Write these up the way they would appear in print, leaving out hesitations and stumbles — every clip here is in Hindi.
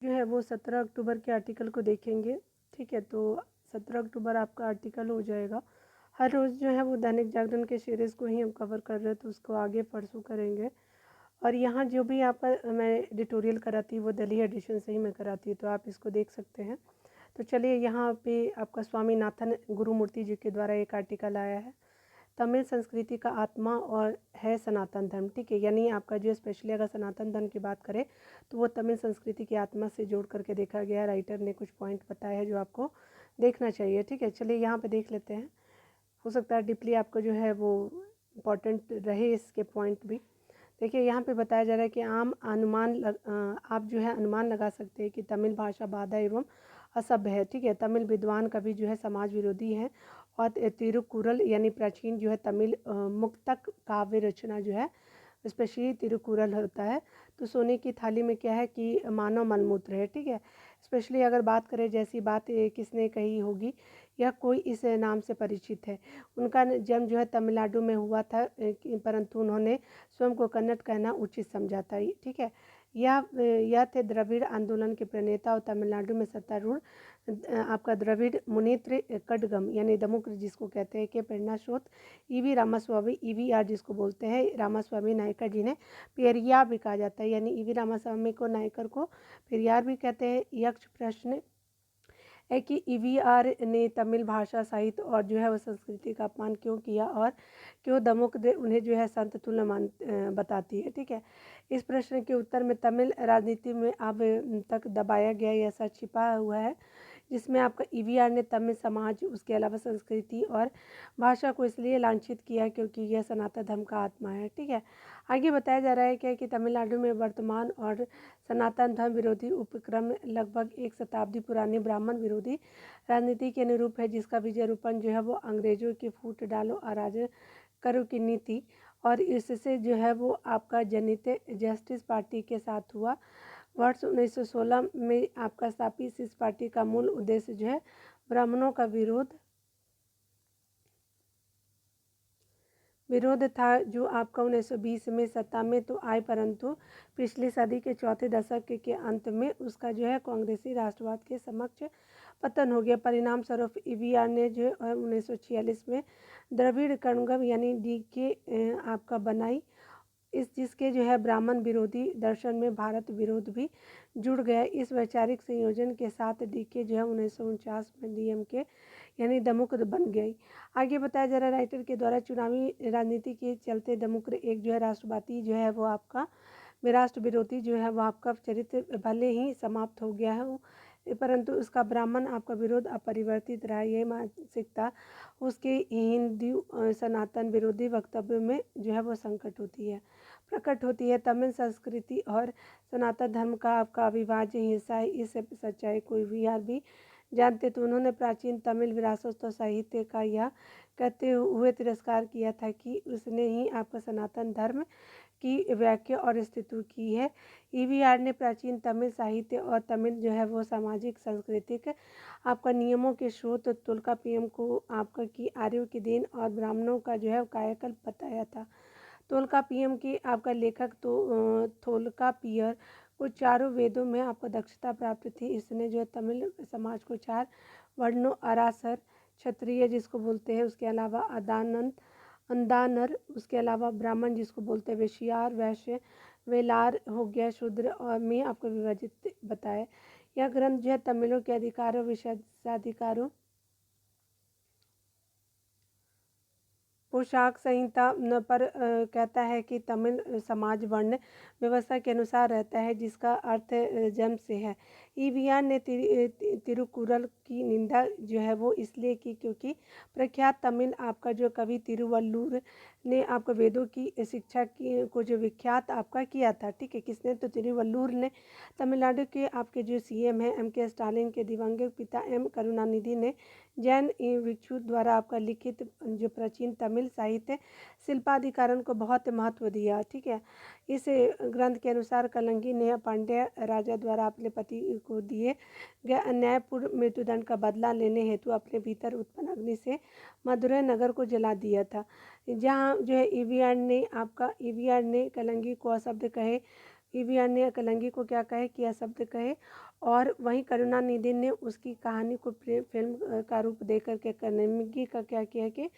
जो है वो 17 अक्टूबर के आर्टिकल को देखेंगे। ठीक है, तो 17 अक्टूबर आपका आर्टिकल हो जाएगा। हर रोज़ जो है वो दैनिक जागरण के सीरीज़ को ही हम कवर कर रहे हैं, तो उसको आगे परसों करेंगे। और यहाँ जो भी आपका मैं एडिटोरियल कराती हूँ वो दिल्ली एडिशन से ही मैं कराती हूँ, तो आप इसको देख सकते हैं। तो चलिए, यहाँ पे आपका स्वामीनाथन गुरुमूर्ति जी के द्वारा एक आर्टिकल आया है, तमिल संस्कृति का आत्मा और है सनातन धर्म। ठीक है, यानी आपका जो स्पेशली अगर सनातन धर्म की बात करें तो वो तमिल संस्कृति की आत्मा से जोड़ करके देखा गया है। राइटर ने कुछ पॉइंट बताया है जो आपको देखना चाहिए। ठीक है, चलिए यहाँ पे देख लेते हैं। हो सकता है डीपली आपको जो है वो इम्पॉर्टेंट रहे इसके पॉइंट भी। देखिए, यहाँ पे बताया जा रहा है कि आप जो है अनुमान लगा सकते हैं कि तमिल भाषा बाधा एवं असभ्य है। ठीक है, तमिल विद्वान कवि जो है समाज विरोधी हैं और तिरुकुरल यानी प्राचीन जो है तमिल मुक्तक काव्य रचना जो है स्पेशली तिरुकुरल होता है। तो सोने की थाली में क्या है कि मानव मलमूत्र है। ठीक है, स्पेशली अगर बात करें जैसी बात किसने कही होगी या कोई इस नाम से परिचित है। उनका जन्म जो है तमिलनाडु में हुआ था, परंतु उन्होंने स्वयं को कन्नड़ कहना उचित समझा था। ठीक है, यह थे द्रविड़ आंदोलन के प्रणेता और तमिलनाडु में सत्तारूढ़ आपका द्रविड़ मुनेत्र कड़गम यानी दमुक जिसको कहते हैं, के प्रेरणा स्रोत ईवी रामास्वामी ईवीआर जिसको बोलते हैं रामास्वामी नायकर जिन्हें पेरियार भी कहा जाता है, यानी ईवी रामास्वामी को नायकर को पेरियार भी कहते हैं। यक्ष प्रश्न है कि ईवीआर ने तमिल भाषा साहित्य और जो है वो संस्कृति का अपमान क्यों किया और क्यों दमुक उन्हें जो है संत तुल्य बताती है। ठीक है, इस प्रश्न के उत्तर में तमिल राजनीति में अब तक दबाया गया यह सच छिपा हुआ है, जिसमें आपका ईवीआर ने तमिल समाज उसके अलावा संस्कृति और भाषा को इसलिए लांछित किया क्योंकि यह सनातन धर्म का आत्मा है। ठीक है, आगे बताया जा रहा है क्या कि तमिलनाडु में वर्तमान और सनातन धर्म विरोधी उपक्रम लगभग एक शताब्दी पुरानी ब्राह्मण विरोधी राजनीति के अनुरूप है, जिसका विजय रूपन जो है वो अंग्रेजों की फूट डालो अराज करो की नीति और इससे जो है वो आपका जनित जस्टिस पार्टी के साथ हुआ। वर्ष 1916 में आपका स्थापित इस पार्टी का मूल उद्देश्य जो है ब्राह्मणों का विरोध था, जो आपका 1920 में सत्ता में तो आए, परंतु पिछली सदी के चौथे दशक के अंत में उसका जो है कांग्रेसी राष्ट्रवाद के समक्ष पतन हो गया। परिणाम स्वरूप ईवीआर ने जो है 1946 में द्रविड़ कड़गम यानी डीके आपका बनाई, जिसके जो है ब्राह्मण विरोधी दर्शन में भारत विरोध भी जुड़ गया। इस वैचारिक संयोजन के साथ डीके जो है 1949 में डीएमके यानी दमुक बन गई। आगे बताया जा रहा है राइटर के द्वारा चुनावी राजनीति के चलते दमुक एक जो है राष्ट्रवादी जो है वो आपका राष्ट्र विरोधी जो है वो आपका चरित्र भले ही समाप्त हो गया है, परंतु उसका ब्राह्मण आपका विरोध अपरिवर्तित रहा। यह मानसिकता उसके हिंदू सनातन विरोधी वक्तव्य में जो है वो प्रकट होती है। तमिल संस्कृति और सनातन धर्म का आपका अविभाज्य हिस्सा है। इस सच्चाई को ईवीआर भी जानते तो उन्होंने प्राचीन तमिल विरासत और साहित्य का यह कहते हुए तिरस्कार किया था कि उसने ही आपका सनातन धर्म की व्याख्या और स्थिति की है। ईवीआर ने प्राचीन तमिल साहित्य और तमिल जो है वो सामाजिक सांस्कृतिक आपका नियमों के स्रोत तोल्काप्पियम को आपका की आर्यों की देन और ब्राह्मणों का जो है कायाकल्प बताया था। तोल्काप्पियम के आपका लेखक तो थोल्काप्पियर को चारों वेदों में आपको दक्षता प्राप्त थी। इसने जो है तमिल समाज को 4 वर्णों अरासर क्षत्रिय जिसको बोलते हैं, उसके अलावा अंदानर, उसके अलावा ब्राह्मण जिसको बोलते हैं वेश्यार, वैश्य, वेलार हो गया शूद्र और में आपको विभाजित बताया। यह ग्रंथ जो है तमिलों के अधिकारों विशेषाधिकारों पोशाक संहिता पर कहता है कि तमिल समाज वर्ण व्यवस्था के अनुसार रहता है, जिसका अर्थ जन्म से है। ईवीआर ने तिरुकुरल की निंदा जो है वो इसलिए की क्योंकि प्रख्यात तमिल आपका जो कवि तिरुवल्लुर ने आपको वेदों की शिक्षा की को जो विख्यात आपका किया था। ठीक है, किसने तो तिरुवल्लुर ने। तमिलनाडु के आपके जो सीएम हैं एमके स्टालिन के दिवंगत पिता एम करुणानिधि ने जैन भिक्षु द्वारा आपका लिखित जो प्राचीन तमिल साहित्य शिल्पाधिकारण को बहुत महत्व दिया। ठीक है, इस ग्रंथ के अनुसार कलंगी ने पांड्य राजा द्वारा अपने पति को दिए गए अन्यायपूर्ण मृत्युदंड का बदला लेने हेतु अपने भीतर उत्पन्न अग्नि से मदुरै नगर को जला दिया था। जहाँ जो है ईवीआर ने कलंगी को अशब्द कहे ईवीआर ने कलंगी को क्या कहे कि शब्द कहे, और वहीं करुणानिधि ने उसकी कहानी को फिल्म का रूप दे करके कलंगी का क्या किया कि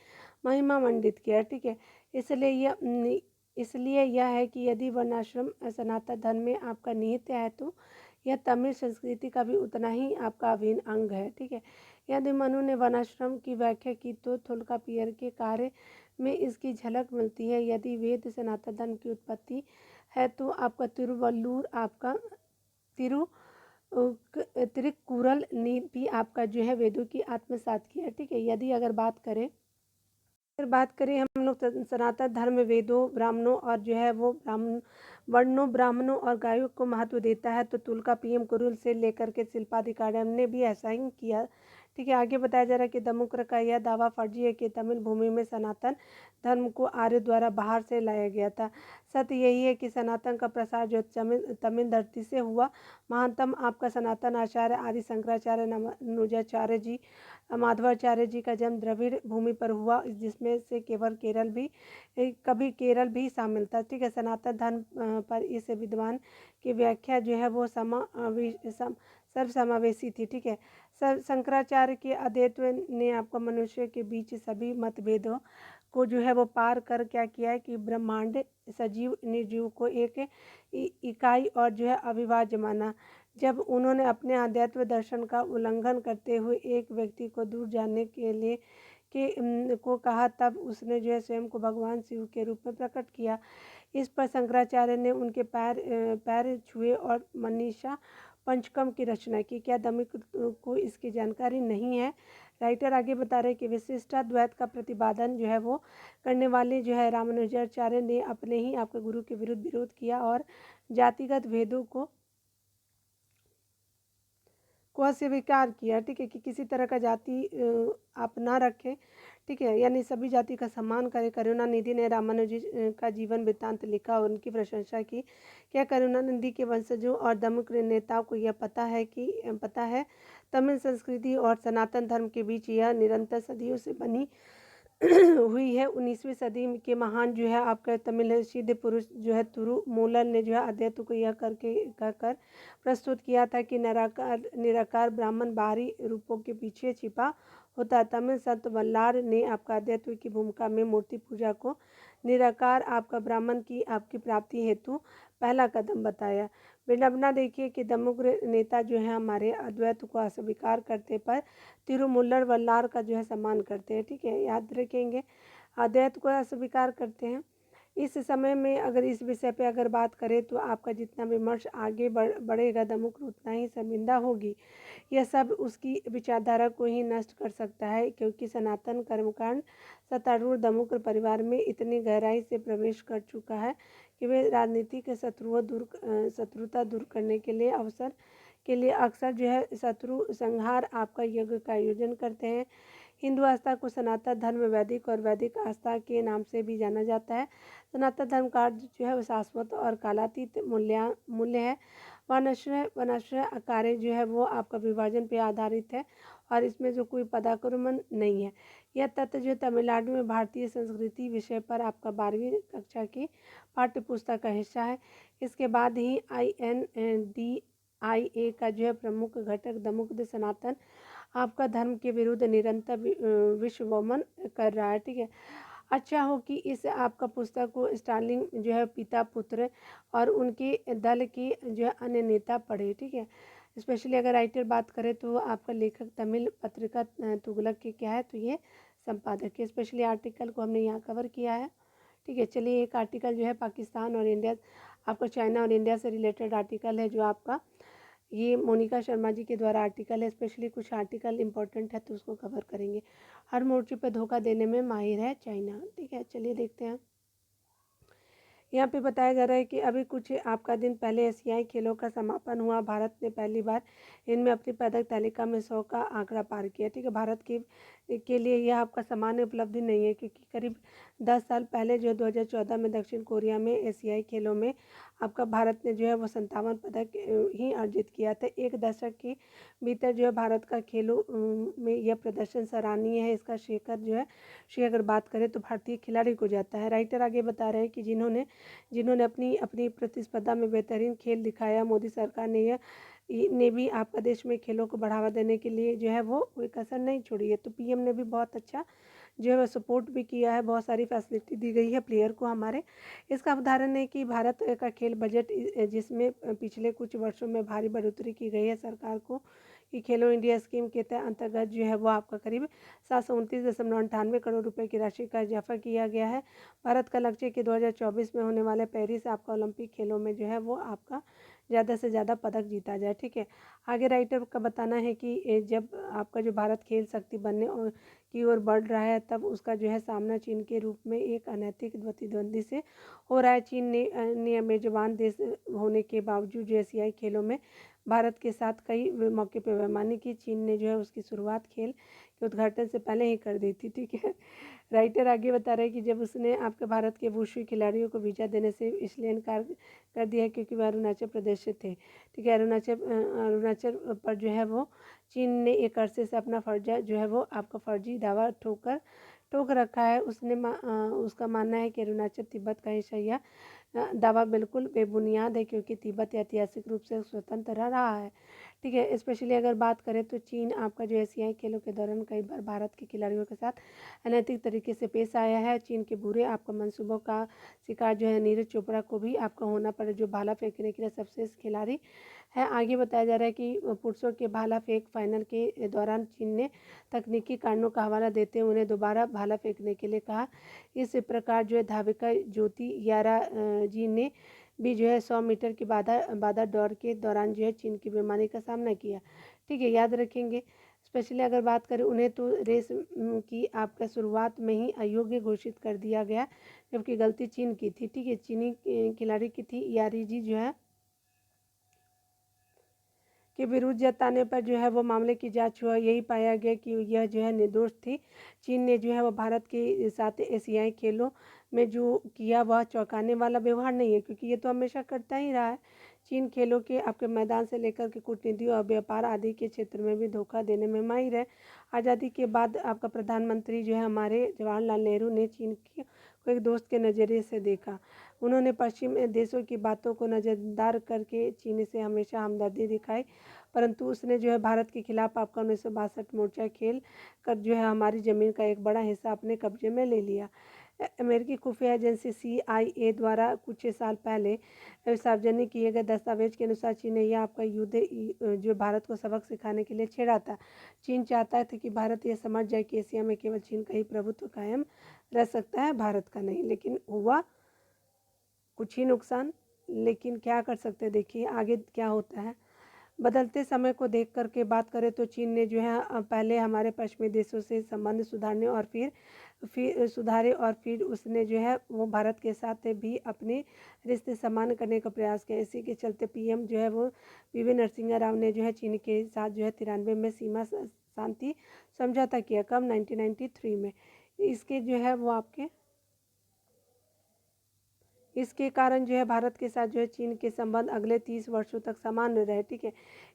महिमा मंडित किया। ठीक है, इसलिए यह है कि यदि वर्णाश्रम सनातन धर्म में आपका निहित है तो यह तमिल संस्कृति का भी उतना ही आपका अभिन्न अंग है। ठीक है, यदि मनु ने वर्णाश्रम की व्याख्या की तो थोल्कापियर के कार्य में इसकी झलक मिलती है। यदि वेद सनातन धर्म की उत्पत्ति है तो आपका तिरुवल्लुर, आपका तिरुक्कुरल ने भी आपका जो है वेदों की आत्मसात किया। ठीक है, यदि अगर बात करें हम लोग सनातन धर्म वेदों, ब्राह्मणों और जो है वो वर्णों, ब्राह्मणों और गायों को महत्व देता है, तो तुल्कापियम कुरुल से लेकर के शिल्पाधिकारियम ने भी ऐसा ही किया। ठीक है, आगे बताया जा रहा है कि दमुक्र का यह दावा फर्जी है कि तमिल भूमि में सनातन धर्म को आर्य द्वारा बाहर से लाया गया था। सत्य यही है कि सनातन का प्रसार जो तमिल धरती से हुआ। महानतम आपका सनातन आचार्य आदि शंकराचार्य, नुजाचार्य जी, माधवाचार्य जी का जन्म द्रविड़ भूमि पर हुआ, जिसमें से कभी केरल भी शामिल था। ठीक है, सनातन धर्म पर इस विद्वान की व्याख्या जो है वो सर्वसमावेशी थी। ठीक है, शंकराचार्य के अद्वैत ने आपको मनुष्य के बीच सभी मतभेदों को जो है वो पार कर क्या किया है कि ब्रह्मांड, सजीव निर्जीव को एक इकाई और जो है अविभाज्य माना। जब उन्होंने अपने आध्यात्म दर्शन का उल्लंघन करते हुए एक व्यक्ति को दूर जाने के लिए को कहा, तब उसने जो है स्वयं को भगवान शिव के रूप में प्रकट किया। इस पर शंकराचार्य ने उनके पैर छुए और मनीषा पंचकम की रचना की। क्या दमिक को इसकी जानकारी नहीं है? राइटर आगे बता रहे कि विशिष्टाद्वैत का प्रतिपादन जो है वो करने वाले जो है रामानुजाचार्य ने अपने ही आपके गुरु के विरुद्ध विरोध किया और जातिगत भेदों को अस्वीकार किया। ठीक है, कि किसी तरह का जाति आप ना रखें। ठीक है, यानी सभी जाति का सम्मान करें। करुणानिधि ने रामानुजी का जीवन वृत्तांत लिखा और उनकी प्रशंसा की। क्या करुणानिधि के वंशजों और दमुक्र नेताओं को यह पता है तमिल संस्कृति और सनातन धर्म के बीच यह निरंतर सदियों से बनी हुई है। 19वीं सदी के महान जो है आपका तमिल सिद्ध पुरुष जो है तिरुमूलर ने जो है अद्वैत को यह कहकर प्रस्तुत किया था कि निराकार ब्राह्मण बाहरी रूपों के पीछे छिपा होता है। तमिल संत वल्लार ने आपका अद्वैत की भूमिका में मूर्ति पूजा को निराकार आपका ब्राह्मण की आपकी प्राप्ति हेतु पहला कदम बताया। विडंबना देखिए कि दमुग्र नेता जो है हमारे अद्वैत को अस्वीकार करते पर तिरुमूलर वल्लार का जो है सम्मान करते हैं। ठीक है, याद रखेंगे, अद्वैत को अस्वीकार करते हैं। इस समय में अगर इस विषय पे अगर बात करें तो आपका जितना विमर्श आगे बढ़ेगा दमुक्र उतना ही शर्मिंदा होगी। यह सब उसकी विचारधारा को ही नष्ट कर सकता है, क्योंकि सनातन कर्मकांड सत्तारूढ़ दमुक्र परिवार में इतनी गहराई से प्रवेश कर चुका है कि वे राजनीतिक शत्रुता दूर करने के लिए अक्सर जो है शत्रु संहार आपका यज्ञ का आयोजन करते हैं। हिंदू आस्था को सनातन धर्म वैदिक और वैदिक आस्था के नाम से भी जाना जाता है। सनातन धर्म का अर्थ जो है वो शाश्वत और कालातीत मूल्य है। वनाश्रय कार्य जो है वो आपका विभाजन पे आधारित है और इसमें जो कोई पदाक्रमण नहीं है। यह तथ्य जो तमिलनाडु में भारतीय संस्कृति विषय पर आपका 12वीं कक्षा की पाठ्य पुस्तक का हिस्सा है। इसके बाद ही INDIA का जो है प्रमुख घटक दमुक्र सनातन आपका धर्म के विरुद्ध निरंतर विश्ववमन कर रहा है। ठीक है, अच्छा हो कि इस आपका पुस्तक को स्टालिन जो है पिता पुत्र और उनके दल के जो है अन्य नेता पढ़े। ठीक है, स्पेशली अगर राइटर बात करें तो आपका लेखक तमिल पत्रिका तुगलक के क्या है तो ये संपादक है। स्पेशली आर्टिकल को हमने यहाँ कवर किया है। ठीक है, चलिए एक आर्टिकल जो है पाकिस्तान और इंडिया, आपका चाइना और इंडिया से रिलेटेड आर्टिकल है जो आपका ये मोनिका शर्मा जी के द्वारा आर्टिकल है। स्पेशली कुछ आर्टिकल इंपॉर्टेंट है तो उसको कवर करेंगे। हर मोर्चे पर धोखा देने में माहिर है चाइना। ठीक है, चलिए देखते हैं। यहाँ पे बताया जा रहा है कि अभी कुछ आपका दिन पहले एशियाई खेलों का समापन हुआ। भारत ने पहली बार इनमें अपनी पदक तालिका में 100 का आंकड़ा पार किया। ठीक है, भारत के लिए यह आपका सामान्य उपलब्धि नहीं है, क्योंकि करीब 10 साल पहले जो 2014 में दक्षिण कोरिया में एशियाई खेलों में आपका भारत ने जो है वो 57 पदक ही अर्जित किया था। एक दशक के भीतर जो है भारत का खेलों में यह प्रदर्शन सराहनीय है। इसका श्रेय अगर बात करें तो भारतीय खिलाड़ी को जाता है। राइटर आगे बता रहे हैं कि जिन्होंने जिन्होंने अपनी अपनी प्रतिस्पर्धा में बेहतरीन खेल दिखाया। मोदी सरकार ने भी आपका देश में खेलों को बढ़ावा देने के लिए जो है वो कोई कसर नहीं छोड़ी है। तो पीएम ने भी बहुत अच्छा जो है वो सपोर्ट भी किया है, बहुत सारी फैसिलिटी दी गई है प्लेयर को हमारे। इसका उदाहरण है कि भारत का खेल बजट जिसमें पिछले कुछ वर्षों में भारी बढ़ोतरी की गई है सरकार को, कि खेलो इंडिया स्कीम के अंतर्गत जो है वो आपका करीब 729.98 करोड़ रुपए की राशि का इजाफा किया गया है। भारत का लक्ष्य है कि 2024 में होने वाले पेरिस आपका ओलंपिक खेलों में जो है वो आपका ज़्यादा से ज़्यादा पदक जीता जाए। ठीक है, आगे राइटर का बताना है कि जब आपका जो भारत खेल शक्ति बनने की ओर बढ़ रहा है, तब उसका जो है सामना चीन के रूप में एक अनैतिक प्रतिद्वंदी से हो रहा है। चीन ने मेजबान देश होने के बावजूद जो एशियाई खेलों में भारत के साथ कई मौके पर बेईमानी की। चीन ने जो है उसकी शुरुआत खेल के उद्घाटन से पहले ही कर दी थी। ठीक है, राइटर आगे बता रहे हैं कि जब उसने आपके भारत के वुशु खिलाड़ियों को वीज़ा देने से इसलिए इनकार कर दिया क्योंकि वह अरुणाचल प्रदेश से थे। ठीक है, अरुणाचल पर जो है वो चीन ने एक अरसे से अपना फर्जा जो है वो आपका फर्जी दावा ठोक रखा है। उसका मानना है कि अरुणाचल तिब्बत का हिस्सा यह दावा बिल्कुल बेबुनियाद है क्योंकि तिब्बत ऐतिहासिक रूप से स्वतंत्र रहा है। ठीक है, स्पेशली अगर बात करें तो चीन आपका जो एशियाई खेलों के दौरान कई बार भारत के खिलाड़ियों के साथ अनैतिक तरीके से पेश आया है। चीन के बुरे आपका मंसूबों का शिकार जो है नीरज चोपड़ा को भी आपका होना पड़ा, जो भाला फेंकने के लिए सबसे खिलाड़ी है। आगे बताया जा रहा है कि पुरुषों के भाला फेंक फाइनल के दौरान चीन ने तकनीकी कारणों का हवाला देते हुए उन्हें दोबारा भाला फेंकने के लिए कहा। इस प्रकार जो है धाविका ज्योति यारा जी ने भी जो है 100 मीटर की बाधा दौड़ के दौरान जो है चीन की बेईमानी का सामना किया। ठीक है, याद रखेंगे। स्पेशली अगर बात करें उन्हें तो रेस की आपका शुरुआत में ही अयोग्य घोषित कर दिया गया, जबकि गलती चीन की थी। ठीक है, चीनी खिलाड़ी की थी। यारी जी जो है के विरुद्ध जताने पर जो है वो मामले की जांच हुआ, यही पाया गया कि यह जो है निर्दोष थी। चीन ने जो है वो भारत के साथ एशियाई खेलों में जो किया वह चौंकाने वाला व्यवहार नहीं है, क्योंकि ये तो हमेशा करता ही रहा है। चीन खेलों के आपके मैदान से लेकर के कूटनीति और व्यापार आदि के क्षेत्र में भी धोखा देने में माहिर है। आज़ादी के बाद आपका प्रधानमंत्री जो है हमारे जवाहरलाल नेहरू ने चीन को एक दोस्त के नज़रिए से देखा। उन्होंने पश्चिम देशों की बातों को नज़रअंदाज करके चीन से हमेशा हमदर्दी दिखाई, परंतु उसने जो है भारत के खिलाफ आपका 1962 मोर्चा खेल कर जो है हमारी ज़मीन का एक बड़ा हिस्सा अपने कब्जे में ले लिया। अमेरिकी खुफिया एजेंसी CIA द्वारा कुछ साल पहले सार्वजनिक किए गए दस्तावेज के अनुसार चीन ने यह आपका युद्ध जो भारत को सबक सिखाने के लिए छेड़ा था। चीन चाहता था कि भारत ये समझ जाए कि एशिया में केवल चीन का ही प्रभुत्व कायम रह सकता है, भारत का नहीं। लेकिन हुआ कुछ ही नुकसान। लेकिन क्या कर सकते हैं, देखिए आगे क्या होता है। बदलते समय को देख कर के बात करें तो चीन ने जो है पहले हमारे पश्चिमी देशों से संबंध सुधारने और फिर उसने जो है वो भारत के साथ भी अपने रिश्ते समान करने का प्रयास किया। इसी के चलते PM जो है वो PV नरसिम्हा राव ने जो है चीन के साथ जो है 93 में सीमा शांति समझौता किया। कब? 1993 में। इसके जो है वो आपके इसके कारण जो है भारत के साथ जो है चीन के संबंध अगले 30 वर्षों तक सामान्य रहे। ठीक है,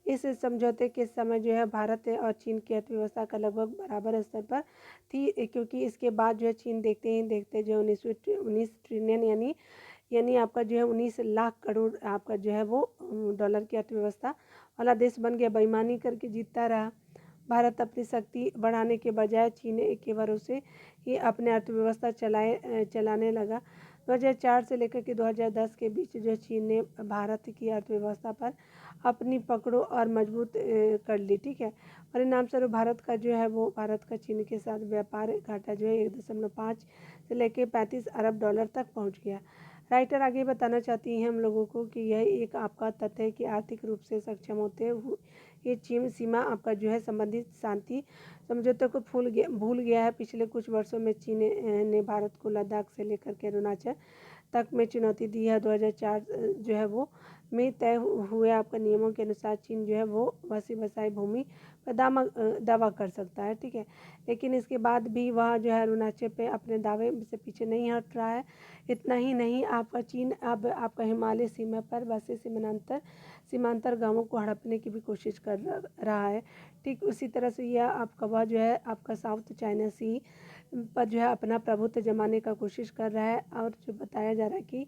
इस समझौते के समय जो है भारत और चीन की अर्थव्यवस्था का लगभग बराबर स्तर पर थी, क्योंकि इसके बाद जो है चीन देखते ही देखते जो 19 ट्रिलियन यानी आपका जो है 19 लाख करोड़ आपका जो है वो डॉलर की अर्थव्यवस्था वाला देश बन गया। बेईमानी करके जीतता रहा। भारत अपनी शक्ति बढ़ाने के बजाय चीन के भरोसे ही अपने अर्थव्यवस्था चलाने लगा। 2004 से लेकर के 2010 के बीच जो चीन ने भारत की अर्थव्यवस्था पर अपनी पकड़ों और मजबूत कर ली। ठीक है, परिणाम स्वरूप भारत का चीन के साथ व्यापार घाटा जो है 1.5 से लेकर 35 अरब डॉलर तक पहुंच गया। राइटर आगे बताना चाहती हैं हम लोगों को कि यह एक आपका तथ्य है कि आर्थिक रूप से सक्षम होते हुए ये चीन सीमा आपका जो है संबंधित शांति समझौते को भूल गया है। पिछले कुछ वर्षों में चीन ने भारत को लद्दाख से लेकर के अरुणाचल तक में चुनौती दी है। 2004 जो है वो में तय हुए आपका नियमों के अनुसार चीन जो है वो वसी बसाई भूमि पर दावा कर सकता है, ठीक है। लेकिन इसके बाद भी वह जो है अरुणाचल पे अपने दावे से पीछे नहीं हट रहा है। इतना ही नहीं, आपका चीन अब आपका हिमालय सीमा पर बसे सीमांतर गांवों को हड़पने की भी कोशिश कर रहा है। ठीक उसी तरह से यह आपका वह जो है आपका साउथ चाइना सी पर जो है अपना प्रभुत्व जमाने का कोशिश कर रहा है। और जो बताया जा रहा है कि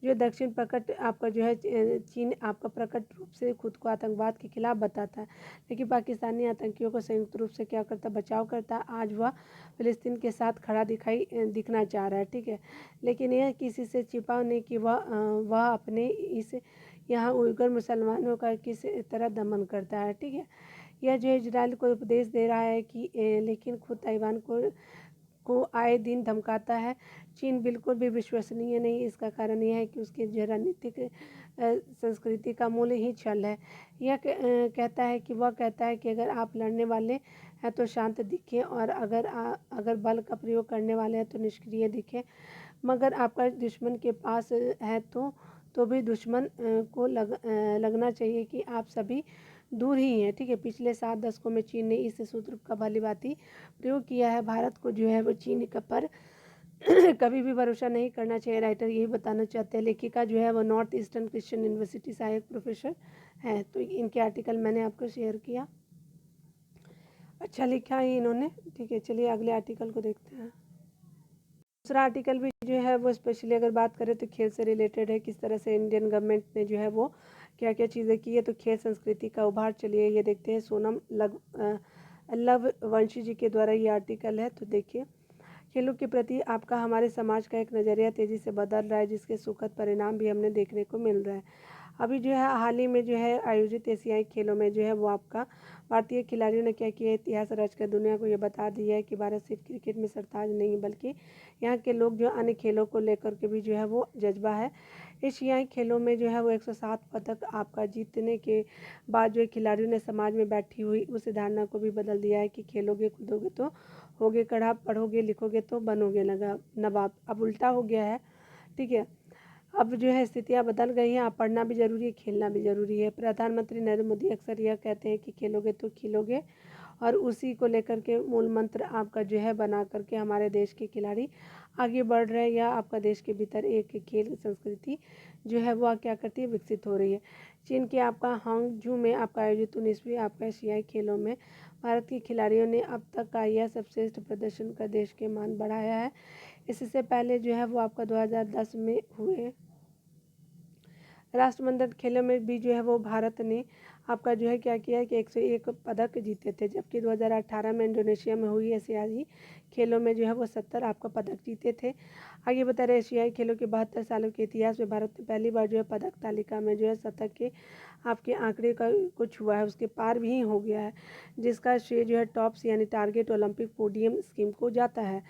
जो दक्षिण प्रकट आपका जो है चीन आपका प्रकट रूप से खुद को आतंकवाद के खिलाफ बताता है, लेकिन पाकिस्तानी आतंकियों को संयुक्त रूप से क्या करता, बचाव करता। आज वह फिलिस्तीन के साथ खड़ा दिखना चाह रहा है, ठीक है। लेकिन यह किसी से छिपा नहीं कि वह अपने इस यहाँ उइगर मुसलमानों का किस तरह दमन करता है, ठीक है। यह जो इजराइल को उपदेश दे रहा है कि लेकिन खुद ताइवान को आए दिन धमकाता है। चीन बिल्कुल भी विश्वसनीय नहीं। इसका कारण यह है कि उसकी जो रणनीतिक संस्कृति का मूल ही छल है। यह कहता है कि अगर आप लड़ने वाले हैं तो शांत दिखें, और अगर बल का प्रयोग करने वाले हैं तो निष्क्रिय दिखें। मगर आपका दुश्मन के पास है तो भी दुश्मन को लगना चाहिए कि आप सभी दूर ही हैं, ठीक है। पिछले 7 दशकों में चीन ने इस सूत्र का भलीभांति प्रयोग किया है। भारत को जो है वो चीन का पर कभी भी भरोसा नहीं करना चाहिए। राइटर यही बताना चाहते हैं। लेखिका जो है वो नॉर्थ ईस्टर्न क्रिश्चियन यूनिवर्सिटी सहायक प्रोफेसर है। तो इनके आर्टिकल मैंने आपको शेयर किया, अच्छा लिखा है इन्होंने, ठीक है। चलिए अगले आर्टिकल को देखते हैं। दूसरा आर्टिकल भी जो है वो स्पेशली अगर बात करें तो खेल से रिलेटेड है। किस तरह से इंडियन गवर्नमेंट ने जो है वो क्या क्या चीज़ें की है, तो खेल संस्कृति का उभार। चलिए ये देखते हैं। सोनम लववंशी जी के द्वारा ये आर्टिकल है, तो देखिए। खेलों के प्रति आपका हमारे समाज का एक नज़रिया तेज़ी से बदल रहा है, जिसके सुखद परिणाम भी हमने देखने को मिल रहा है। अभी जो है हाल ही में जो है आयोजित एशियाई खेलों में जो है वो आपका भारतीय खिलाड़ियों ने क्या किया, इतिहास रचकर दुनिया को ये बता दिया है कि भारत सिर्फ क्रिकेट में सरताज नहीं, बल्कि यहाँ के लोग जो अन्य खेलों को लेकर के भी जो है वो जज्बा है। एशियाई खेलों में जो है वो 107 पदक आपका जीतने के बाद जो खिलाड़ियों ने समाज में बैठी हुई उस धारणा को भी बदल दिया है कि खेलोगे कूदोगे तो होगे कड़ा, पढ़ोगे लिखोगे तो बनोगे नवाब। अब उल्टा हो गया है, ठीक है। अब जो है स्थितियाँ बदल गई हैं। आप पढ़ना भी ज़रूरी है, खेलना भी ज़रूरी है। प्रधानमंत्री नरेंद्र मोदी अक्सर यह कहते हैं कि खेलोगे तो खिलोगे, और उसी को लेकर के मूल मंत्र आपका जो है बना करके हमारे देश के खिलाड़ी आगे बढ़ रहे हैं, या आपका देश के भीतर एक खेल संस्कृति जो है वह क्या करती है, विकसित हो रही है। चीन के आपका हांगझू में आपका आयोजित 19वीं आपका एशियाई खेलों में भारत के खिलाड़ियों ने अब तक का यह सर्वश्रेष्ठ प्रदर्शन कर देश के मान बढ़ाया है। इससे पहले जो है वो आपका 2010 में हुए राष्ट्रमंडल खेलों में भी जो है वो भारत ने आपका जो है क्या किया कि 101 पदक जीते थे, जबकि 2018 में इंडोनेशिया में हुई एशियाई खेलों में जो है वो 70 आपका पदक जीते थे। आगे बता रहे एशियाई खेलों के 72 सालों के इतिहास में भारत ने पहली बार जो है पदक तालिका में जो है शतक के आपके आंकड़े का कुछ हुआ है, उसके पार भी हो गया है, जिसका श्रेय जो है टॉप्स यानी टारगेट ओलंपिक पोडियम स्कीम को जाता है।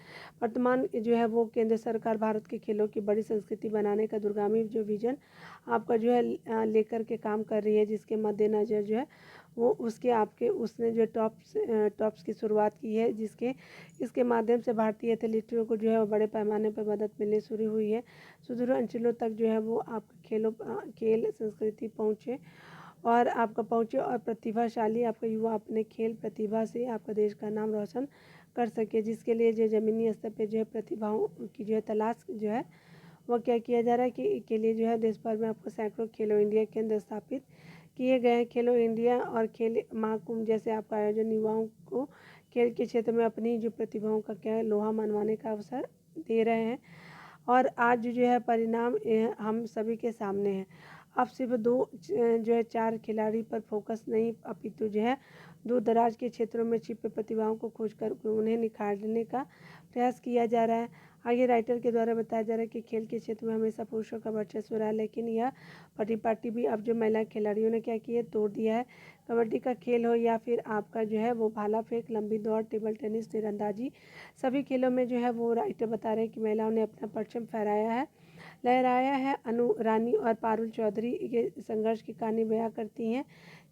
वर्तमान जो है वो केंद्र सरकार भारत के खेलों की बड़ी संस्कृति बनाने का दूरगामी जो विजन आपका जो है लेकर के काम कर रही है, जिसके मद्देनज़र जो है वो उसने जो टॉप्स की शुरुआत की है, इसके माध्यम से भारतीय एथलीटों को जो है वो बड़े पैमाने पर मदद मिलनी शुरू हुई है। सुदूर अंचलों तक जो है वो आपका खेल संस्कृति पहुँचे और प्रतिभाशाली आपका युवा अपने खेल प्रतिभा से आपका देश का नाम रोशन कर सके, जिसके लिए जो ज़मीनी स्तर पे जो है प्रतिभाओं की जो है तलाश जो है वो क्या किया जा रहा है कि के लिए जो है देश भर में आपको सैकड़ों खेलो इंडिया केंद्र स्थापित किए गए हैं। खेलो इंडिया और खेल महाकुंभ जैसे आपका आयोजन युवाओं को खेल के क्षेत्र में अपनी जो प्रतिभाओं का क्या है लोहा मनवाने का अवसर दे रहे हैं। और आज जो है परिणाम हम सभी के सामने है। अब सिर्फ जो है 4 खिलाड़ी पर फोकस नहीं, अपितु जो है दूर दराज के क्षेत्रों में छिपे प्रतिभाओं को खोज कर उन्हें निखारने का प्रयास किया जा रहा है। आगे राइटर के द्वारा बताया जा रहा है कि खेल के क्षेत्र में हमेशा पुरुषों का वर्चस्व रहा है, लेकिन यह परिपाटी भी अब जो महिला खिलाड़ियों ने क्या किया, तोड़ दिया है। कबड्डी का खेल हो या फिर आपका जो है वो भाला फेंक, लंबी दौड़, टेबल टेनिस, तीरंदाजी, सभी खेलों में जो है वो राइटर बता रहे हैं कि महिलाओं ने अपना परचम लहराया है। अनु रानी और पारुल चौधरी के संघर्ष की कहानी बयां करती हैं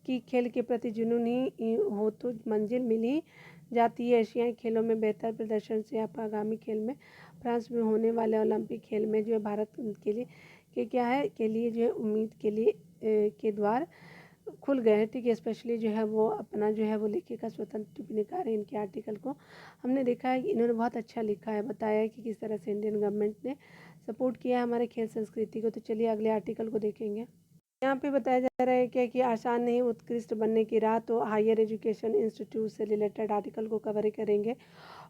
कि खेल के प्रति जुनून ही हो तो मंजिल मिल ही जाती है। एशियाई खेलों में बेहतर प्रदर्शन से आप आगामी खेल में फ्रांस में होने वाले ओलंपिक खेल में जो है भारत के लिए जो है उम्मीद के लिए के द्वार खुल गए हैं, ठीक है। स्पेशली जो है वो अपना जो है वो लेखिका स्वतंत्र टिप्पणीकार है, इनके आर्टिकल को हमने देखा है कि इन्होंने बहुत अच्छा लिखा है, बताया है कि किस तरह से इंडियन गवर्नमेंट ने सपोर्ट किया है हमारे खेल संस्कृति को। तो चलिए अगले आर्टिकल को देखेंगे। यहाँ पे बताया जा रहा है क्या कि आसान नहीं उत्कृष्ट बनने की राह, तो हायर एजुकेशन इंस्टीट्यूट से रिलेटेड आर्टिकल को कवर करेंगे।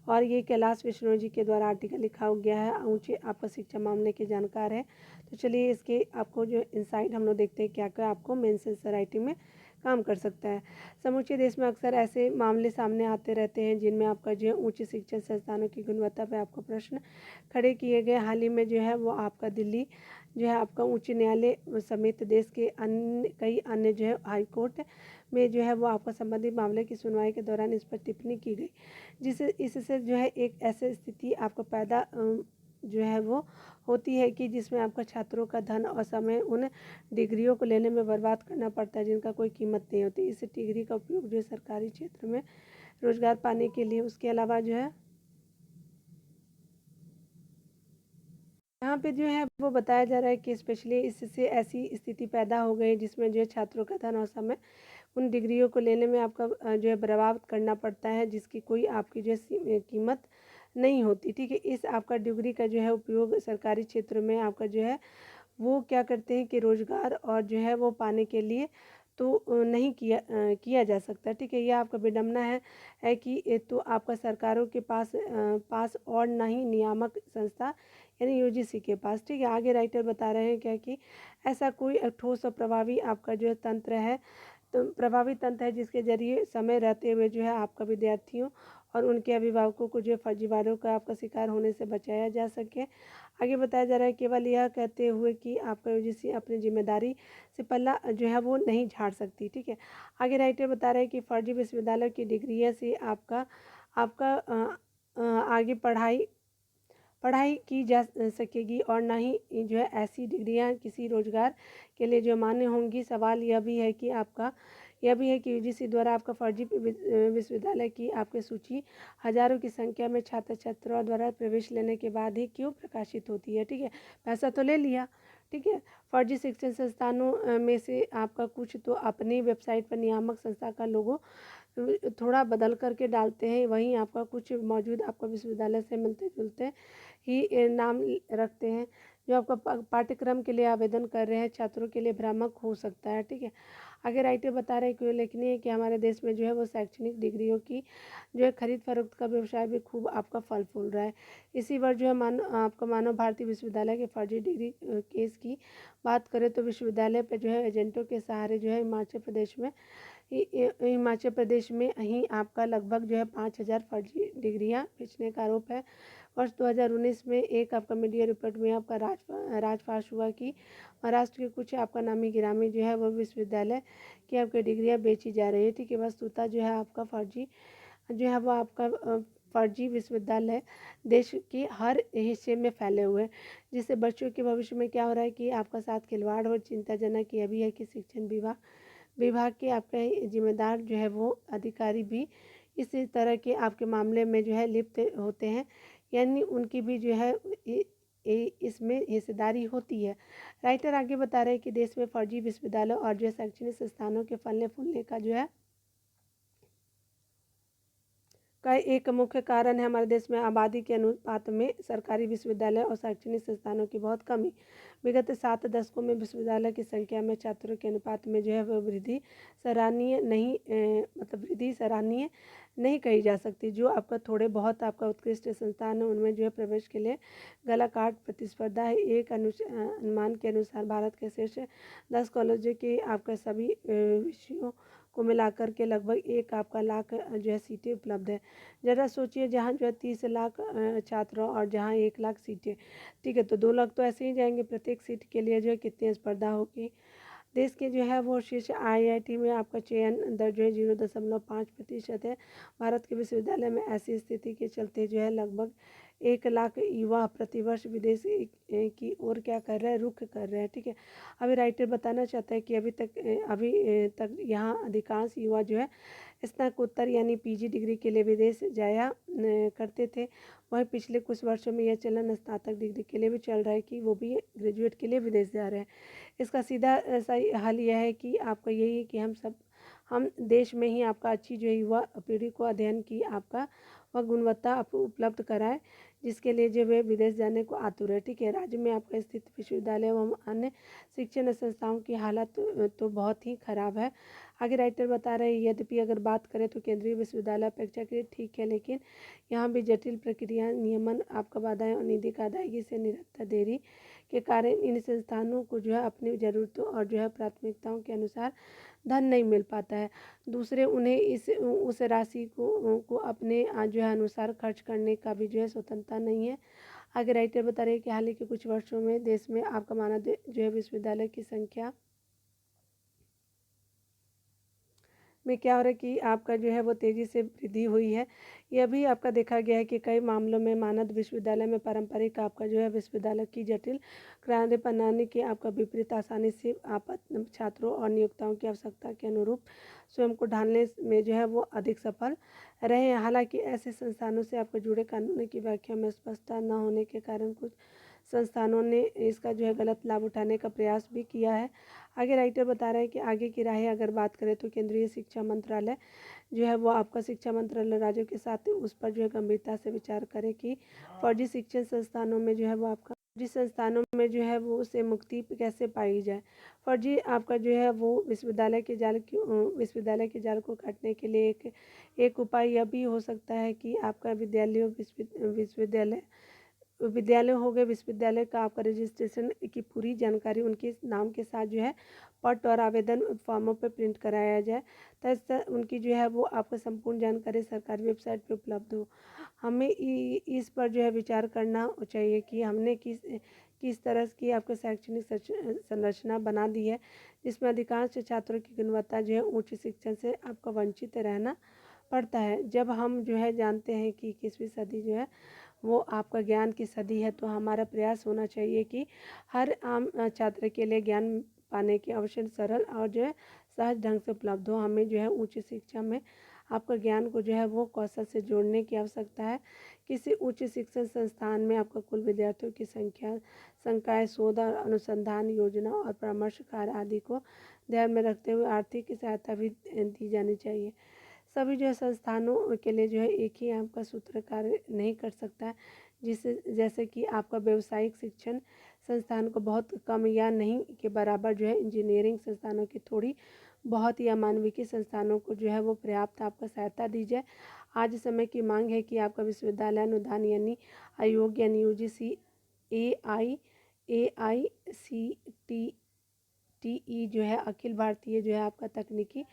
और ये कैलाश विश्नोई जी के द्वारा आर्टिकल लिखा गया है, ऊंचे आपका शिक्षा मामले के जानकार है। तो चलिए इसके आपको जो इंसाइट हम लोग देखते हैं क्या क्या आपको मेंशन राइटिंग में काम कर सकता है। समूचे देश में अक्सर ऐसे मामले सामने आते रहते हैं जिनमें आपका जो है उच्च शिक्षा संस्थानों की गुणवत्ता पर आपको प्रश्न खड़े किए गए। हाल ही में जो है वो आपका दिल्ली जो है आपका उच्च न्यायालय समेत देश के अन्य कई अन्य जो है हाई कोर्ट में जो है वो आपका संबंधित मामले की सुनवाई के दौरान इस पर टिप्पणी की गई, जिससे इससे जो है एक ऐसी स्थिति आपको पैदा जो है वो होती है कि जिसमें आपका छात्रों का धन और समय उन डिग्रियों को लेने में बर्बाद करना पड़ता है जिनका कोई कीमत नहीं होती। इस डिग्री का उपयोग जो है सरकारी क्षेत्र में रोजगार पाने के लिए, उसके अलावा जो है यहाँ पे जो है वो बताया जा रहा है कि स्पेशली इससे ऐसी स्थिति पैदा हो गई जिसमें जो है छात्रों का धन और समय उन डिग्रियों को लेने में आपका जो है बर्बाद करना पड़ता है जिसकी कोई आपकी जो है कीमत नहीं होती, ठीक है। इस आपका डिग्री का जो है उपयोग सरकारी क्षेत्र में आपका जो है वो क्या करते हैं कि रोजगार और जो है वो पाने के लिए तो नहीं किया जा सकता, ठीक है। यह आपका विडम्बना है कि तो आपका सरकारों के पास और ना ही नियामक संस्था यानी यूजीसी के पास, ठीक है। आगे राइटर बता रहे हैं क्या कि ऐसा कोई ठोस और प्रभावी आपका जो है तंत्र है, तो प्रभावी तंत्र है जिसके जरिए समय रहते हुए जो है आपका विद्यार्थियों और उनके अभिभावकों को जो है फर्जीवाड़ों का आपका शिकार होने से बचाया जा सके। आगे बताया जा रहा है केवल यह कहते हुए कि आपका यूजीसी अपनी जिम्मेदारी से पल्ला जो है वो नहीं झाड़ सकती, ठीक है। आगे राइटर बता रहे हैं कि फर्जी विश्वविद्यालय की डिग्रियाँ से आपका आपका आगे पढ़ाई की जा सकेगी और ना ही जो है ऐसी डिग्रियां किसी रोजगार के लिए जो मान्य होंगी। सवाल यह भी है कि यूजीसी द्वारा आपका फर्जी विश्वविद्यालय की आपकी सूची हजारों की संख्या में छात्र छात्राओं द्वारा प्रवेश लेने के बाद ही क्यों प्रकाशित होती है, ठीक है। पैसा तो ले लिया, ठीक है। फर्जी शिक्षण संस्थानों में से आपका कुछ तो अपनी वेबसाइट पर नियामक संस्था का लोगो थोड़ा बदल करके डालते हैं, वहीं आपका कुछ मौजूद आपका विश्वविद्यालय से मिलते जुलते ही नाम रखते हैं, जो आपका पाठ्यक्रम के लिए आवेदन कर रहे हैं छात्रों के लिए भ्रामक हो सकता है, ठीक है। आगे राइटर बता रहे हैं कि उल्लेखनीय है कि हमारे देश में जो है वो शैक्षणिक डिग्रियों की जो है खरीद फरोख्त का व्यवसाय भी खूब आपका फल फूल रहा है। इसी वर्ष जो है आपका मानव भारतीय विश्वविद्यालय के फर्जी डिग्री केस की बात करें तो विश्वविद्यालय पर जो है एजेंटों के सहारे जो है हिमाचल प्रदेश में ही आपका लगभग जो है 5,000 फर्जी डिग्रियां बेचने का आरोप है। वर्ष 2019 में एक आपका मीडिया रिपोर्ट में आपका राजफाश हुआ कि महाराष्ट्र के कुछ आपका नामी गिरामी जो है वो विश्वविद्यालय की आपकी डिग्रियां बेची जा रही है, ठीक है। वस्तुतः जो है आपका फर्जी जो है वो आपका फर्जी विश्वविद्यालय देश के हर हिस्से में फैले हुए हैं, जिससे बच्चों के भविष्य में क्या हो रहा है कि आपका साथ खिलवाड़ और चिंताजनक यह भी है कि शिक्षण विभाग के आपके जिम्मेदार जो है वो अधिकारी भी इसी तरह के आपके मामले में जो है लिप्त होते हैं, यानी उनकी भी जो है इसमें हिस्सेदारी होती है। राइटर आगे बता रहे हैं कि देश में फर्जी विश्वविद्यालय और जो शैक्षणिक संस्थानों के फलने फूलने का जो है का एक मुख्य कारण है हमारे देश में आबादी के अनुपात में सरकारी विश्वविद्यालय और शैक्षणिक संस्थानों की बहुत कमी। विगत 7 दशकों में विश्वविद्यालय की संख्या में छात्रों के अनुपात में जो है वह वृद्धि सराहनीय नहीं कही जा सकती। जो आपका थोड़े बहुत आपका उत्कृष्ट संस्थान है उनमें जो है प्रवेश के लिए गला काट प्रतिस्पर्धा है। एक अनुमान के अनुसार भारत के शीर्ष 10 कॉलेजों के आपका सभी विषयों को मिलाकर के लगभग 1 आपका लाख जो है सीटें उपलब्ध है। ज़रा सोचिए, जहाँ जो है 30 लाख छात्र और जहाँ 1 लाख सीटें, ठीक है, तो 2 लाख तो ऐसे ही जाएंगे। प्रत्येक सीट के लिए जो है कितनी स्पर्धा होगी। देश के जो है वो शीर्ष आईआईटी में आपका चयन दर जो है 0.5% है। भारत के विश्वविद्यालय में ऐसी स्थिति के चलते जो है लगभग 1 लाख युवा प्रतिवर्ष विदेश की ओर क्या कर रहे हैं, रुख कर रहे हैं। ठीक है, अभी राइटर बताना चाहता है कि अभी तक यहाँ अधिकांश युवा जो है स्नातकोत्तर यानी पीजी डिग्री के लिए विदेश जाया करते थे। वहीं पिछले कुछ वर्षों में यह चलन स्नातक डिग्री के लिए भी चल रहा है कि वो भी ग्रेजुएट के लिए विदेश जा रहे हैं। इसका सीधा सही हल यह है कि आपका यही है कि हम देश में ही आपका अच्छी जो युवा पीढ़ी को अध्ययन की आपका वह गुणवत्ता आप उपलब्ध कराए, जिसके लिए जो वे विदेश जाने को आतुर है। ठीक है, राज्य में आपका स्थित विश्वविद्यालय एवं अन्य शिक्षण संस्थाओं की हालत तो बहुत ही खराब है। आगे राइटर बता रहे हैं, यद्यपि अगर बात करें तो केंद्रीय विश्वविद्यालय अपेक्षाकृत ठीक है, लेकिन यहाँ भी जटिल प्रक्रिया, नियमन, आपका बाधाएं और निधि का अदायगी से निरंतर देरी के कारण इन संस्थानों को जो है अपनी ज़रूरतों और जो है प्राथमिकताओं के अनुसार धन नहीं मिल पाता है। दूसरे उन्हें उस राशि को अपने जो है अनुसार खर्च करने का भी जो है स्वतंत्रता नहीं है। आगे राइटर बता रहे हैं कि हाल ही के कुछ वर्षों में देश में आपका मानव जो है विश्वविद्यालय की संख्या में क्या हो रहा है कि आपका जो है वो तेज़ी से वृद्धि हुई है। यह भी आपका देखा गया है कि कई मामलों में मानद विश्वविद्यालय में पारंपरिक आपका जो है विश्वविद्यालय की जटिल क्रांति प्रणाली के आपका विपरीत आसानी से आप छात्रों और नियोक्ताओं की आवश्यकता के अनुरूप स्वयं को ढालने में जो है वो अधिक सफल रहे हैं। हालांकि ऐसे संस्थानों से आपको जुड़े कानूनों की व्याख्या में स्पष्टता न होने के कारण कुछ संस्थानों ने इसका जो है गलत लाभ उठाने का प्रयास भी किया है। आगे राइटर बता रहे हैं कि आगे की राहें अगर बात करें तो केंद्रीय शिक्षा मंत्रालय जो है वो आपका शिक्षा मंत्रालय राज्यों के साथ उस पर जो है गंभीरता से विचार करे कि फर्जी शिक्षण संस्थानों में जो है वो आपका फर्जी संस्थानों में जो है वो से मुक्ति कैसे पाई जाए। फर्जी आपका जो है वो विश्वविद्यालय के जाल को काटने के लिए एक उपाय यह भी हो सकता है कि आपका विद्यालय हो गए विश्वविद्यालय का आपका रजिस्ट्रेशन की पूरी जानकारी उनके नाम के साथ जो है पट और आवेदन फॉर्मों पर प्रिंट कराया जाए, तथा उनकी जो है वो आपको संपूर्ण जानकारी सरकारी वेबसाइट पे उपलब्ध हो। हमें इस पर जो है विचार करना चाहिए कि हमने किस तरह की आपको शैक्षणिक संरचना बना दी है, जिसमें अधिकांश छात्रों की गुणवत्ता जो है उच्च शिक्षण से आपको वंचित रहना पड़ता है। जब हम जो है जानते हैं कि 21वीं सदी जो है वो आपका ज्ञान की सदी है, तो हमारा प्रयास होना चाहिए कि हर आम छात्र के लिए ज्ञान पाने के अवसर सरल और जो है सहज ढंग से उपलब्ध हो। हमें जो है उच्च शिक्षा में आपका ज्ञान को जो है वो कौशल से जोड़ने की आवश्यकता है। किसी उच्च शिक्षण संस्थान में आपका कुल विद्यार्थियों की संकाय शोध और अनुसंधान योजना और परामर्श कार्य आदि को ध्यान में रखते हुए आर्थिक सहायता भी दी जानी चाहिए। सभी जो है संस्थानों के लिए जो है एक ही आपका सूत्र कार्य नहीं कर सकता है, जिससे जैसे कि आपका व्यावसायिक शिक्षण संस्थान को बहुत कम या नहीं के बराबर जो है इंजीनियरिंग संस्थानों की थोड़ी बहुत या मानविकी संस्थानों को जो है वो पर्याप्त आपका सहायता दी जाए। आज समय की मांग है कि आपका विश्वविद्यालय अनुदान यानी आयोग यानी यूजीसी AICTE जो है अखिल भारतीय जो है आपका तकनीकी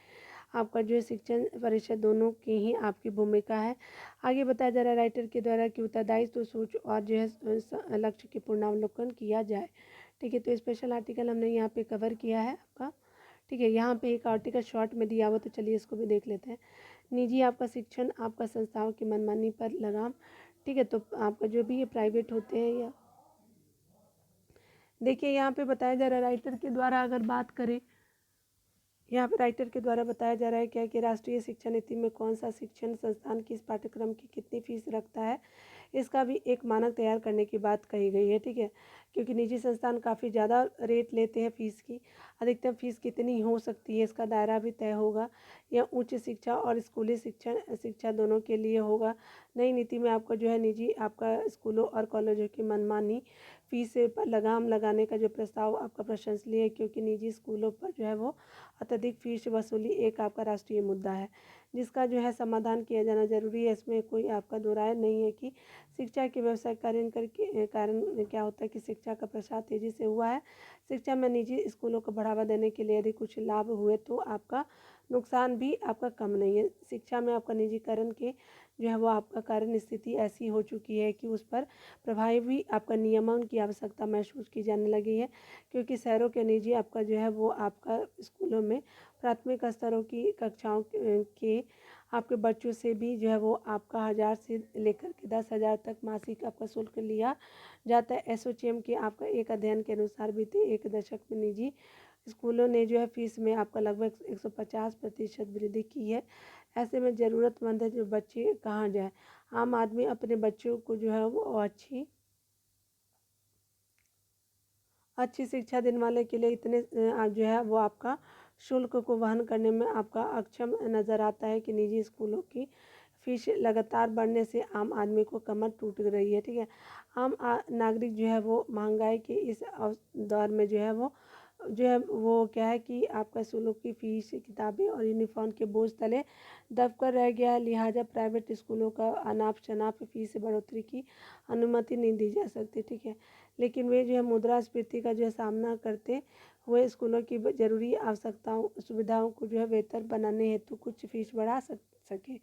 आपका जो है शिक्षण परिषद दोनों की ही आपकी भूमिका है। आगे बताया जा रहा है राइटर के द्वारा कि उत्तरदायित्व सोच और जो है लक्ष्य के पूर्णावलोकन किया जाए। ठीक है, तो स्पेशल आर्टिकल हमने यहाँ पे कवर किया है आपका। ठीक है, यहाँ पे एक आर्टिकल शॉर्ट में दिया हुआ, तो चलिए इसको भी देख लेते हैं। निजी आपका शिक्षण आपका संस्थाओं की मनमानी पर लगाम। ठीक है, तो आपका जो भी ये प्राइवेट होते हैं या देखिए यहाँ पे बताया जा रहा है राइटर के द्वारा अगर बात करें, यहाँ पे राइटर के द्वारा बताया जा रहा है क्या कि राष्ट्रीय शिक्षा नीति में कौन सा शिक्षण संस्थान किस पाठ्यक्रम की कितनी फीस रखता है, इसका भी एक मानक तैयार करने की बात कही गई है। ठीक है, क्योंकि निजी संस्थान काफ़ी ज़्यादा रेट लेते हैं फीस की, अधिकतम फीस कितनी हो सकती है इसका दायरा भी तय होगा। यह उच्च शिक्षा और स्कूली शिक्षा दोनों के लिए होगा। नई नीति में आपका जो है निजी आपका स्कूलों और कॉलेजों की मनमानी फीस पर लगाम लगाने का जो प्रस्ताव आपका प्रशंसनीय है, क्योंकि निजी स्कूलों पर जो है वो अत्यधिक फीस वसूली एक आपका राष्ट्रीय मुद्दा है, जिसका जो है समाधान किया जाना जरूरी है। इसमें कोई आपका दो राय नहीं है कि शिक्षा के व्यवसायीकरण के कारण क्या होता है कि शिक्षा का प्रसार तेजी से हुआ है। शिक्षा में निजी स्कूलों को बढ़ावा देने के लिए यदि कुछ लाभ हुए तो आपका नुकसान भी आपका कम नहीं है। शिक्षा में आपका निजीकरण के जो है वो आपका कारण स्थिति ऐसी हो चुकी है कि उस पर प्रभावी आपका नियमन की आवश्यकता महसूस की जाने लगी है, क्योंकि शहरों के निजी आपका जो है वो आपका स्कूलों में प्राथमिक स्तरों की कक्षाओं के आपके बच्चों से भी जो है वो आपका 1000 से लेकर के 10,000 तक मासिक आपका शुल्क लिया जाता है। एसोचैम के आपका एक अध्ययन के अनुसार बीते एक दशक में निजी स्कूलों ने जो है फीस में आपका लगभग 150% वृद्धि की है। ऐसे में ज़रूरतमंद है जो बच्चे कहाँ जाए। आम आदमी अपने बच्चों को जो है वो अच्छी शिक्षा देने वाले के लिए इतने जो है वो आपका शुल्क को वहन करने में आपका अक्षम नज़र आता है कि निजी स्कूलों की फीस लगातार बढ़ने से आम आदमी को कमर टूट रही है। ठीक है, आम नागरिक जो है वो महंगाई के इस दौर में जो है वो क्या है कि आपका स्कूलों की फीस, किताबें और यूनिफॉर्म के बोझ तले दबकर रह गया है। लिहाजा प्राइवेट स्कूलों का अनाप शनाप फीस बढ़ोतरी की अनुमति नहीं दी जा सकती। ठीक है, लेकिन वे जो है मुद्रास्फीति का जो है सामना करते हुए स्कूलों की ज़रूरी आवश्यकताओं सुविधाओं को जो है बेहतर बनाने हेतु कुछ फीस बढ़ा सके।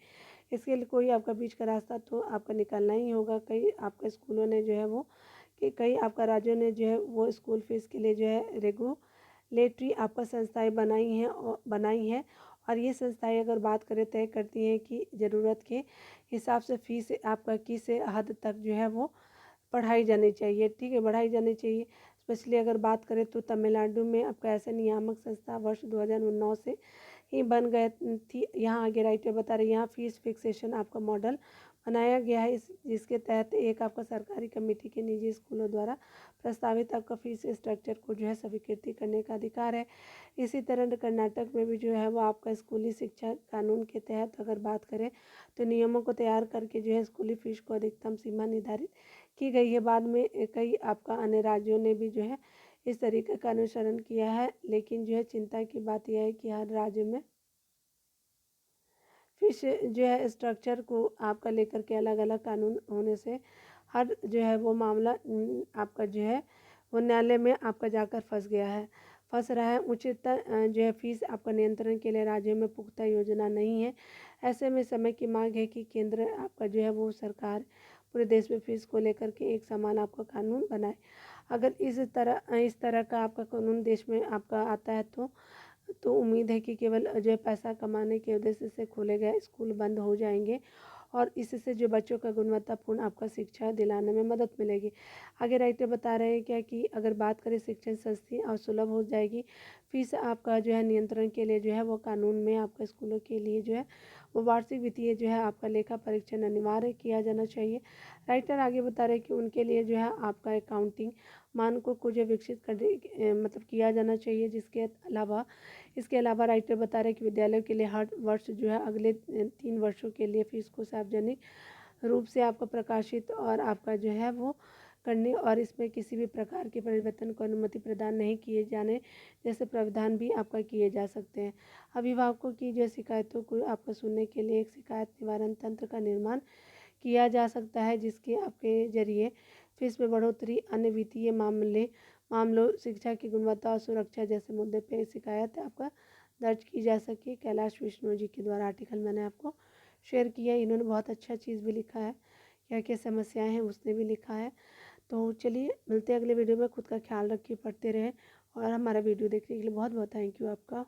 इसके लिए कोई आपका बीच का रास्ता तो आपका निकालना ही होगा। कई आपके स्कूलों ने जो है वो कि कई आपका राज्यों ने जो है वो स्कूल फीस के लिए जो है रेगुलेटरी आपका संस्थाएं बनाई हैं और ये संस्थाएं अगर बात करें तय करती हैं कि ज़रूरत के हिसाब से फीस आपका किस हद तक जो है वो पढ़ाई जानी चाहिए। ठीक है, बढ़ाई जानी चाहिए। स्पेशली अगर बात करें तो तमिलनाडु में आपका ऐसे नियामक संस्था वर्ष 2009 से ही बन गए थी। यहाँ आगे राइटर बता रहे हैं, यहाँ फीस फिक्सेशन आपका मॉडल बनाया गया है जिसके तहत एक आपका सरकारी कमेटी के निजी स्कूलों द्वारा प्रस्तावित आपका फीस स्ट्रक्चर को जो है स्वीकृति करने का अधिकार है। इसी तरह कर्नाटक में भी जो है वो आपका स्कूली शिक्षा कानून के तहत अगर बात करें तो नियमों को तैयार करके जो है स्कूली फीस को अधिकतम सीमा निर्धारित की गई है। बाद में कई आपका अन्य राज्यों ने भी जो है इस तरीके का अनुसरण किया है, लेकिन जो है चिंता की बात यह है कि हर राज्य में फीस जो है स्ट्रक्चर को आपका लेकर के अलग अलग कानून होने से हर जो है वो मामला आपका जो है वो न्यायालय में आपका जाकर फंस रहा है। उचित जो है फीस आपका नियंत्रण के लिए राज्यों में पुख्ता योजना नहीं है। ऐसे में समय की मांग है कि केंद्र आपका जो है वो सरकार पूरे देश में फीस को लेकर के एक समान आपका कानून बनाए। अगर इस तरह का आपका कानून देश में आपका आता है तो उम्मीद है कि केवल जो है पैसा कमाने के उद्देश्य से खोले गए स्कूल बंद हो जाएंगे और इससे जो बच्चों का गुणवत्तापूर्ण आपका शिक्षा दिलाने में मदद मिलेगी। आगे राइटर बता रहे हैं क्या कि अगर बात करें शिक्षण सस्ती और सुलभ हो जाएगी। फीस आपका जो है नियंत्रण के लिए जो है वो कानून में आपका स्कूलों के लिए जो है वो वार्षिक वित्तीय जो है आपका लेखा परीक्षण अनिवार्य किया जाना चाहिए। राइटर आगे बता रहे हैं कि उनके लिए जो है आपका अकाउंटिंग मानकों को जो विकसित करने मतलब किया जाना चाहिए। इसके अलावा राइटर बता रहे हैं कि विद्यालयों के लिए हर वर्ष जो है अगले 3 वर्षों के लिए फीस को सार्वजनिक रूप से आपका प्रकाशित और आपका जो है वो करने और इसमें किसी भी प्रकार के परिवर्तन को अनुमति प्रदान नहीं किए जाने जैसे प्रावधान भी आपका किए जा सकते हैं। अभिभावकों की जो शिकायतों को आपका सुनने के लिए एक शिकायत निवारण तंत्र का निर्माण किया जा सकता है, जिसके आपके जरिए फीस में बढ़ोतरी, अन्य वित्तीय मामलों, शिक्षा की गुणवत्ता और सुरक्षा जैसे मुद्दे पे शिकायत आपका दर्ज की जा सके। कैलाश विष्णु जी के द्वारा आर्टिकल मैंने आपको शेयर किया। इन्होंने बहुत अच्छा चीज़ भी लिखा है, क्या क्या समस्याएं हैं उसने भी लिखा है। तो चलिए मिलते हैं अगले वीडियो में। खुद का ख्याल रखिए, पढ़ते रहें और हमारा वीडियो देखने के लिए बहुत बहुत थैंक यू आपका।